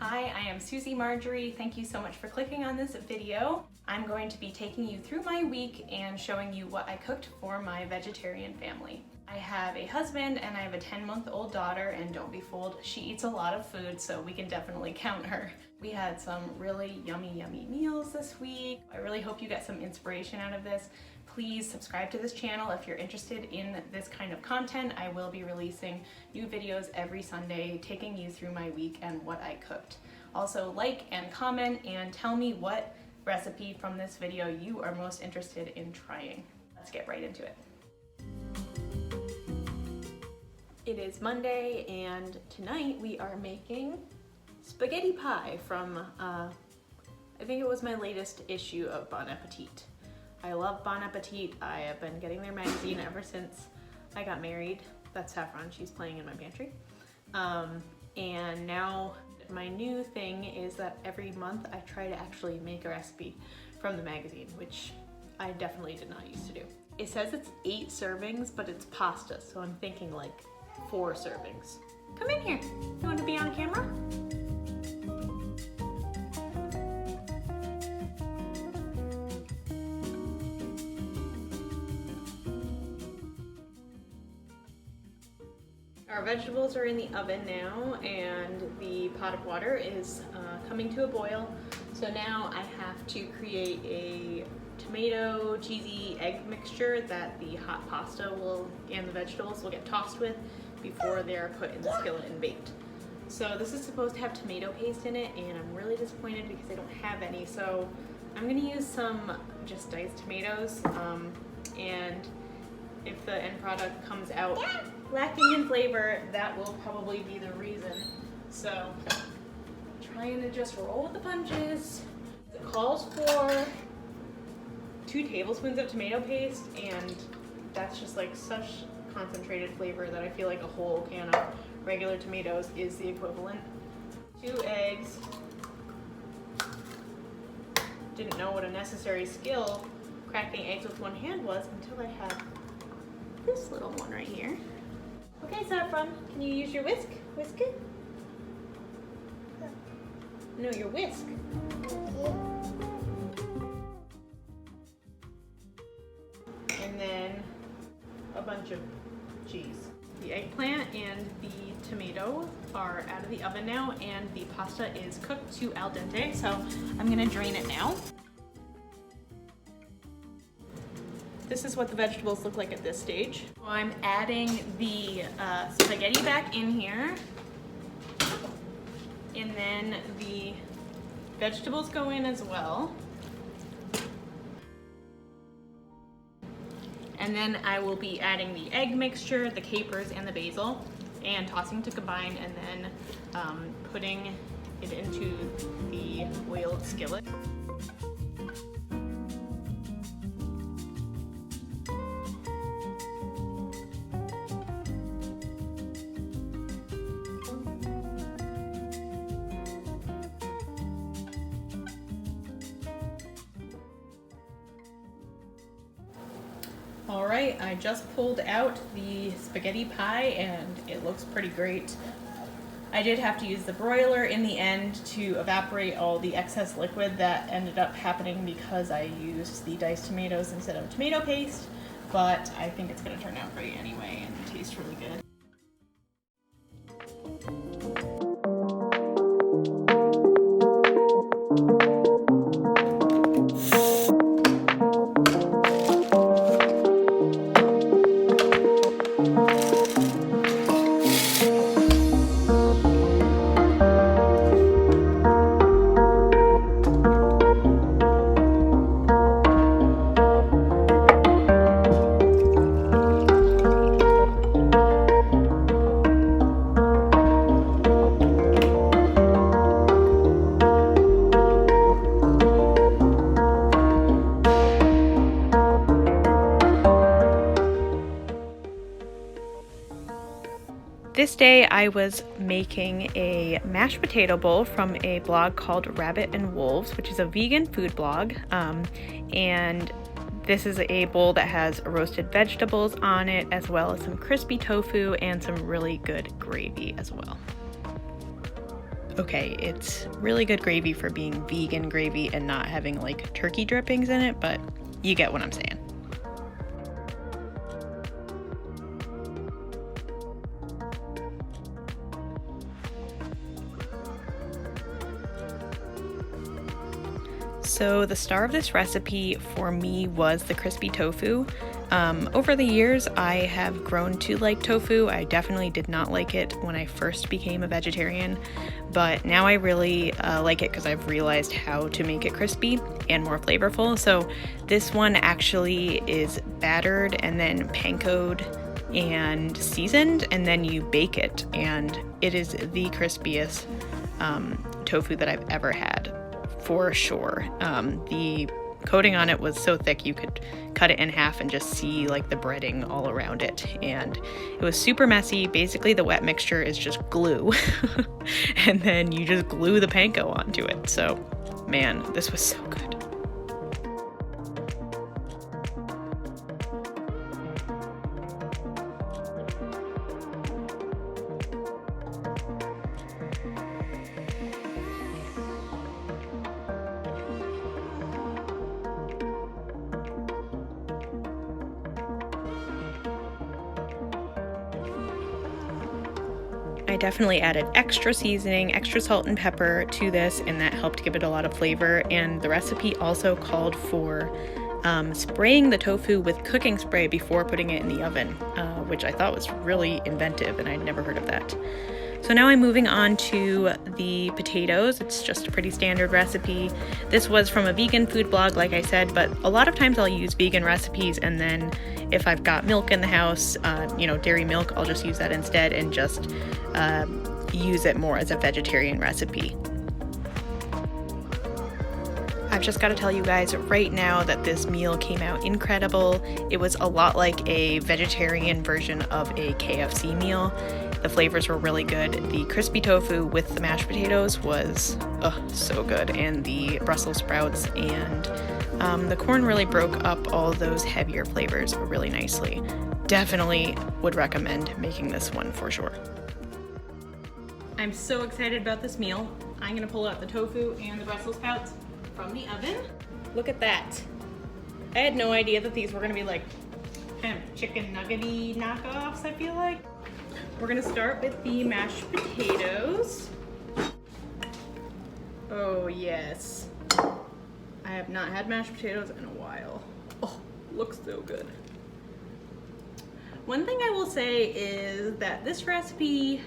Hi, I am Susie Marjorie. Thank you so much for clicking on this video. I'm going to be taking you through my week and showing you what I cooked for my vegetarian family. I have a husband and I have a 10-month-old daughter, and don't be fooled, she eats a lot of food, so we can definitely count her. We had some really yummy meals this week. I really hope you get some inspiration out of this. Please subscribe to this channel if you're interested in this kind of content. I will be releasing new videos every Sunday, taking you through my week and what I cooked. Also, like and comment and tell me what recipe from this video you are most interested in trying. Let's get right into it. It is Monday, and tonight we are making spaghetti pie from, I think it was my latest issue of Bon Appetit. I love Bon Appetit. I have been getting their magazine ever since I got married. That's Saffron, she's playing in my pantry. And now my new thing is that every month I try to actually make a recipe from the magazine, which I definitely did not used to do. It says it's 8 servings, but it's pasta, so I'm thinking like 4 servings. Come in here. You want to be on camera? Our vegetables are in the oven now, and the pot of water is coming to a boil. So now I have to create a tomato, cheesy egg mixture that the hot pasta and the vegetables will get tossed with before they're put in the skillet and baked. So this is supposed to have tomato paste in it, and I'm really disappointed because I don't have any. So I'm gonna use some just diced tomatoes, and if the end product comes out lacking in flavor, that will probably be the reason. So trying to just roll with the punches. It calls for 2 tablespoons of tomato paste, and that's just like such concentrated flavor that I feel like a whole can of regular tomatoes is the equivalent. 2 eggs. Didn't know what a necessary skill cracking eggs with one hand was until I had this little one right here. Okay, Saffron, can you use your whisk? Whisk it? No, your whisk. And then a bunch of cheese. The eggplant and the tomato are out of the oven now, and the pasta is cooked to al dente, so I'm gonna drain it now. This is what the vegetables look like at this stage. So I'm adding the spaghetti back in here, and then the vegetables go in as well. And then I will be adding the egg mixture, the capers, and the basil, and tossing to combine, and then putting it into the oil skillet. All right, I just pulled out the spaghetti pie and it looks pretty great. I did have to use the broiler in the end to evaporate all the excess liquid that ended up happening because I used the diced tomatoes instead of tomato paste, but I think it's gonna turn out great anyway and taste really good. This day I was making a mashed potato bowl from a blog called Rabbit and Wolves, which is a vegan food blog, and this is a bowl that has roasted vegetables on it, as well as some crispy tofu and some really good gravy as well. okay, it's really good gravy for being vegan gravy and not having like turkey drippings in it, but you get what I'm saying. So the star of this recipe for me was the crispy tofu. Over the years, I have grown to like tofu. I definitely did not like it when I first became a vegetarian, but now I really like it because I've realized how to make it crispy and more flavorful. So this one actually is battered and then pankoed and seasoned, and then you bake it, and it is the crispiest tofu that I've ever had, for sure. The coating on it was so thick you could cut it in half and just see like the breading all around it, and it was super messy. Basically the wet mixture is just glue and then you just glue the panko onto it. So man, this was so good. I definitely added extra seasoning, extra salt and pepper to this, and that helped give it a lot of flavor. And the recipe also called for spraying the tofu with cooking spray before putting it in the oven, which I thought was really inventive, and I'd never heard of that. So now I'm moving on to the potatoes. It's just a pretty standard recipe. This was from a vegan food blog, like I said, but a lot of times I'll use vegan recipes, and then if I've got milk in the house, dairy milk, I'll just use that instead and just use it more as a vegetarian recipe. I've just got to tell you guys right now that this meal came out incredible. It was a lot like a vegetarian version of a KFC meal. The flavors were really good. The crispy tofu with the mashed potatoes was so good, and the Brussels sprouts and the corn really broke up all those heavier flavors really nicely. Definitely would recommend making this one for sure. I'm so excited about this meal. I'm gonna pull out the tofu and the Brussels sprouts from the oven. Look at that. I had no idea that these were gonna be like kind of chicken nuggety knockoffs, I feel like. We're gonna start with the mashed potatoes. Oh yes. I have not had mashed potatoes in a while. Oh, looks so good. One thing I will say is that this recipe,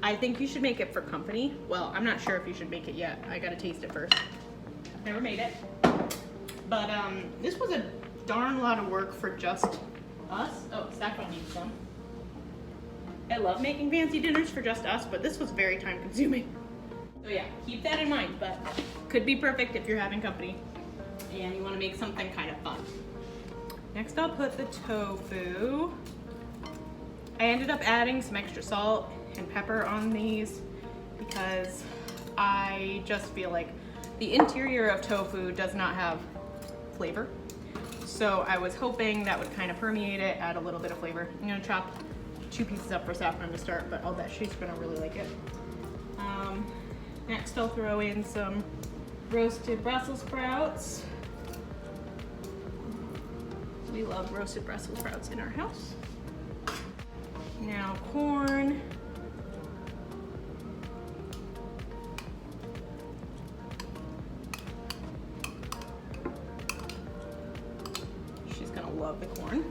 I think you should make it for company. Well, I'm not sure if you should make it yet. I gotta taste it first. Never made it. But this was a darn lot of work for just us. Oh, Saffron needs some. I love making fancy dinners for just us, but this was very time consuming. So yeah, keep that in mind, but could be perfect if you're having company and you wanna make something kind of fun. Next I'll put the tofu. I ended up adding some extra salt and pepper on these because I just feel like the interior of tofu does not have flavor. So I was hoping that would kind of permeate it, add a little bit of flavor. I'm gonna chop 2 pieces up for Saffron to start, but I'll bet she's gonna really like it. Next I'll throw in some roasted Brussels sprouts. We love roasted Brussels sprouts in our house. Now corn. She's gonna love the corn.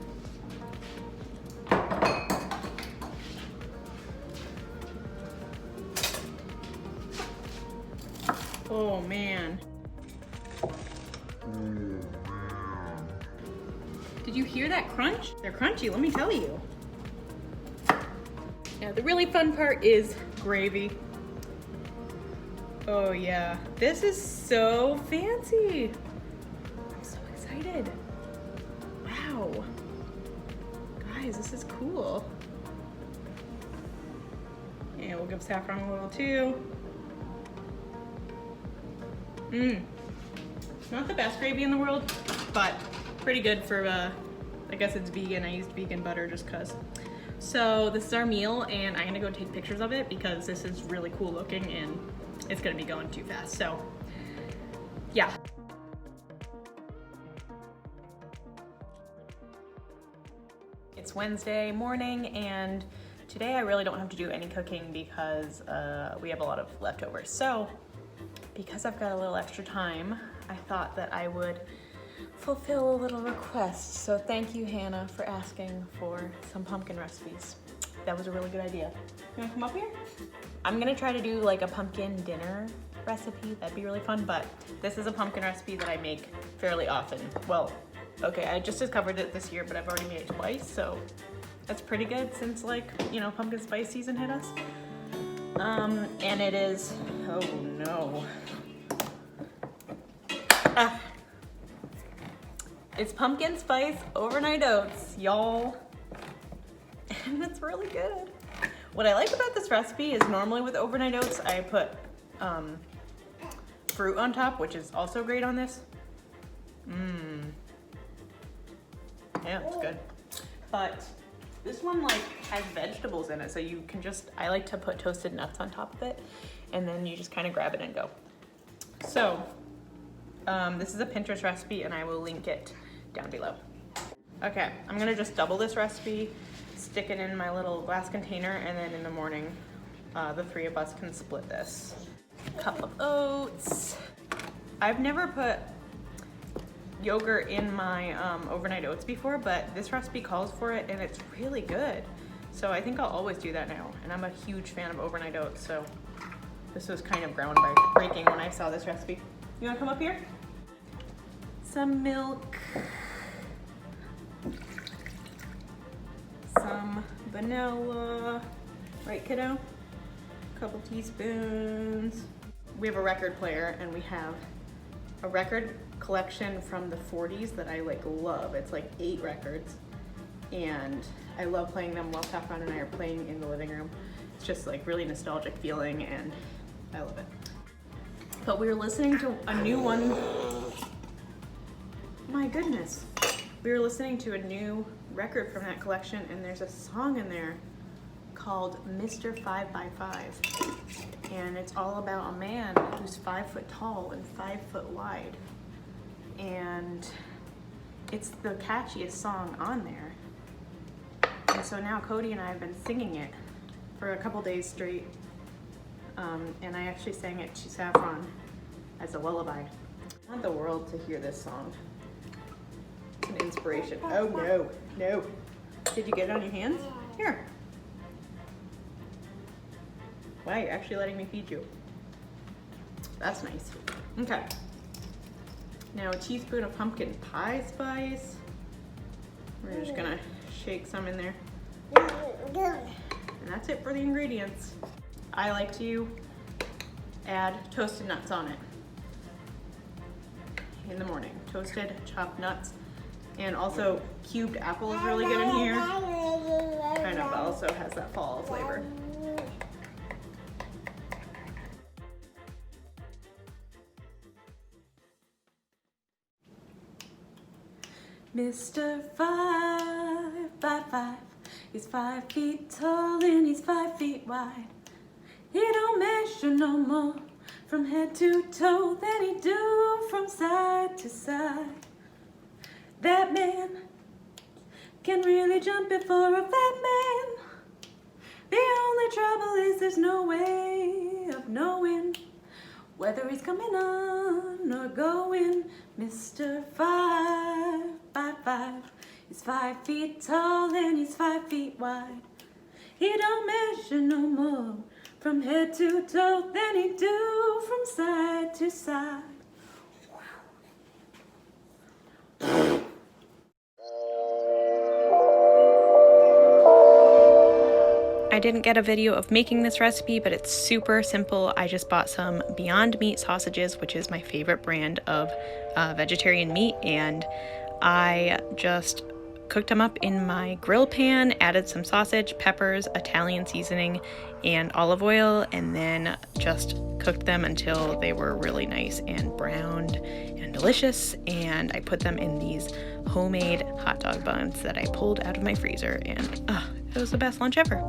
Oh man. Did you hear that crunch? They're crunchy, let me tell you. Now the really fun part is gravy. Oh yeah, this is so fancy. I'm so excited. Wow. Guys, this is cool. And we'll give Saffron a little too. It's not the best gravy in the world, but pretty good for, I guess it's vegan. I used vegan butter just cause. So this is our meal, and I'm gonna go take pictures of it because this is really cool looking and it's gonna be going too fast. So yeah. It's Wednesday morning, and today I really don't have to do any cooking because we have a lot of leftovers. So because I've got a little extra time, I thought that I would fulfill a little request. So thank you, Hannah, for asking for some pumpkin recipes. That was a really good idea. You wanna come up here? I'm gonna try to do like a pumpkin dinner recipe. That'd be really fun, but this is a pumpkin recipe that I make fairly often. Well, okay, I just discovered it this year, but I've already made it twice, so that's pretty good since, like, you know, pumpkin spice season hit us. And it is, oh no. It's pumpkin spice overnight oats, y'all. And it's really good. What I like about this recipe is normally with overnight oats, I put fruit on top, which is also great on this. Yeah, it's good. But this one like has vegetables in it, so you can just, I like to put toasted nuts on top of it, and then you just kind of grab it and go. So this is a Pinterest recipe, and I will link it down below. Okay, I'm gonna just double this recipe, stick it in my little glass container, and then in the morning, the three of us can split this. Cup of oats. I've never put yogurt in my overnight oats before, but this recipe calls for it, and it's really good. So I think I'll always do that now, and I'm a huge fan of overnight oats, so this was kind of groundbreaking when I saw this recipe. You wanna come up here? Some milk. Some vanilla, right kiddo? A couple teaspoons. We have a record player, and we have a record collection from the 40s that I like love. It's like 8 records, and I love playing them while Saffron and I are playing in the living room. It's just like really nostalgic feeling, and I love it. But we were listening to a new one. My goodness. We were listening to a new record from that collection, and there's a song in there called Mr. 5x5. And it's all about a man who's 5 foot tall and 5 foot wide. And it's the catchiest song on there. And so now Cody and I have been singing it for a couple days straight. And I actually sang it to Saffron as a lullaby. I want the world to hear this song. It's an inspiration. Oh no, no. Did you get it on your hands? Here. Wow, you're actually letting me feed you. That's nice. Okay. Now a teaspoon of pumpkin pie spice. We're just gonna shake some in there. And that's it for the ingredients. I like to add toasted nuts on it in the morning. Toasted chopped nuts. And also cubed apple is really good in here. Kind of also has that fall flavor. Mr. 5x5, he's 5 feet tall and he's 5 feet wide. He don't measure no more from head to toe than he do from side to side. That man can really jump before a fat man. The only trouble is there's no way of knowing whether he's coming on or going. Mr. 5x5, he's 5 feet tall and he's 5 feet wide. He don't measure no more from head to toe than he do from side to side. I didn't get a video of making this recipe, but it's super simple. I just bought some Beyond Meat sausages, which is my favorite brand of vegetarian meat, and I just cooked them up in my grill pan, added some sausage, peppers, Italian seasoning, and olive oil, and then just cooked them until they were really nice and browned and delicious. And I put them in these homemade hot dog buns that I pulled out of my freezer, and It was the best lunch ever.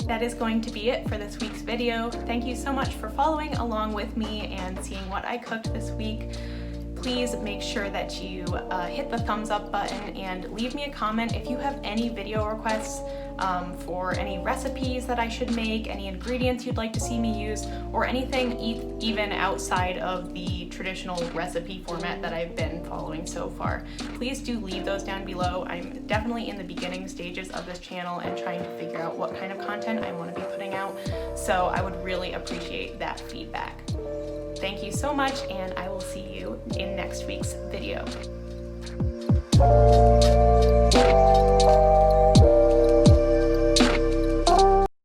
That is going to be it for this week's video. Thank you so much for following along with me and seeing what I cooked this week. Please make sure that you hit the thumbs up button and leave me a comment if you have any video requests for any recipes that I should make, any ingredients you'd like to see me use, or anything even outside of the traditional recipe format that I've been following so far. Please do leave those down below. I'm definitely in the beginning stages of this channel and trying to figure out what kind of content I want to be putting out, so I would really appreciate that feedback. Thank you so much, and I will see you in next week's video.